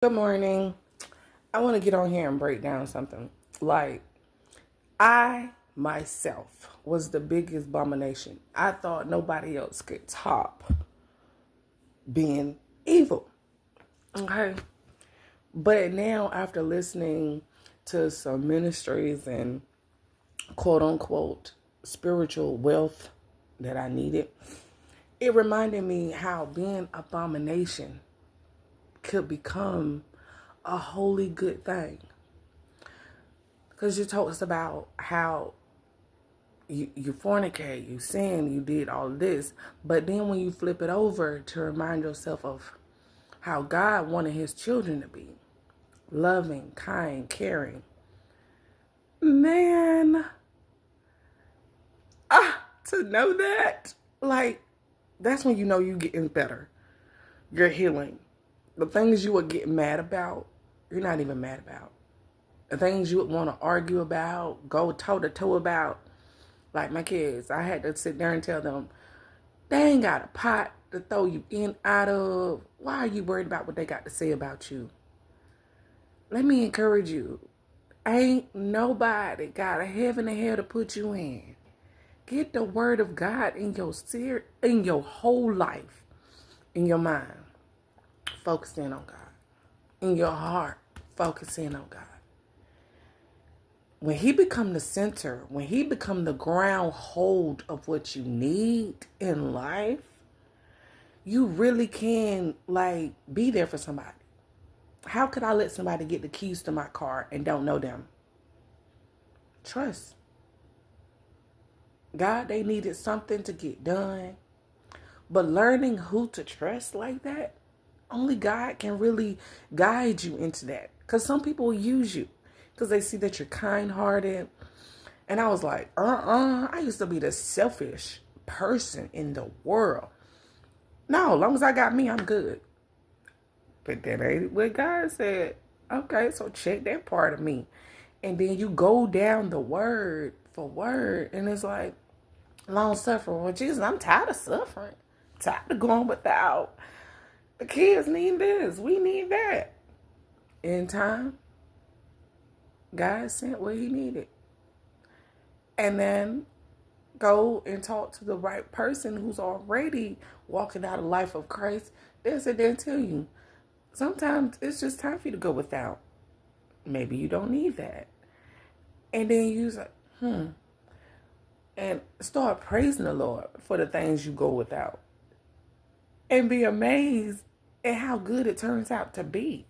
Good morning. I want to get on here and break down something. Like, I myself was the biggest abomination. I thought nobody else could top being evil. Okay. But now, after listening to some ministries and quote unquote spiritual wealth that I needed, it reminded me how being abomination could become a holy good thing. Because you told us about how you fornicate, you sin, you did all this. But then when you flip it over to remind yourself of how God wanted his children to be loving, kind, caring. Man, to know that, like, that's when you know you're getting better. You're healing. The things you were getting mad about, you're not even mad about. The things you would want to argue about, go toe to toe about, like my kids, I had to sit there and tell them, they ain't got a pot to throw you in out of. Why are you worried about what they got to say about you? Let me encourage you. Ain't nobody got a heaven and hell to put you in. Get the word of God in your whole life, in your mind. Focus in on God. In your heart, focus in on God. When he become the center, when he become the ground hold of what you need in life, you really can be there for somebody. How could I let somebody get the keys to my car and don't know them? Trust. God, they needed something to get done. But learning who to trust like that, only God can really guide you into that. Because some people will use you because they see that you're kind-hearted. And I was like, I used to be the selfish person in the world. No, as long as I got me, I'm good. But that ain't what God said. Okay, so check that part of me. And then you go down the word for word. And it's like, long suffering. Well, Jesus, I'm tired of suffering. Tired of going without. The kids need this. We need that. In time, God sent what he needed. And then go and talk to the right person who's already walking out a life of Christ. They'll sit there and tell you, sometimes it's just time for you to go without. Maybe you don't need that. And then you say, and start praising the Lord for the things you go without. And be amazed at how good it turns out to be.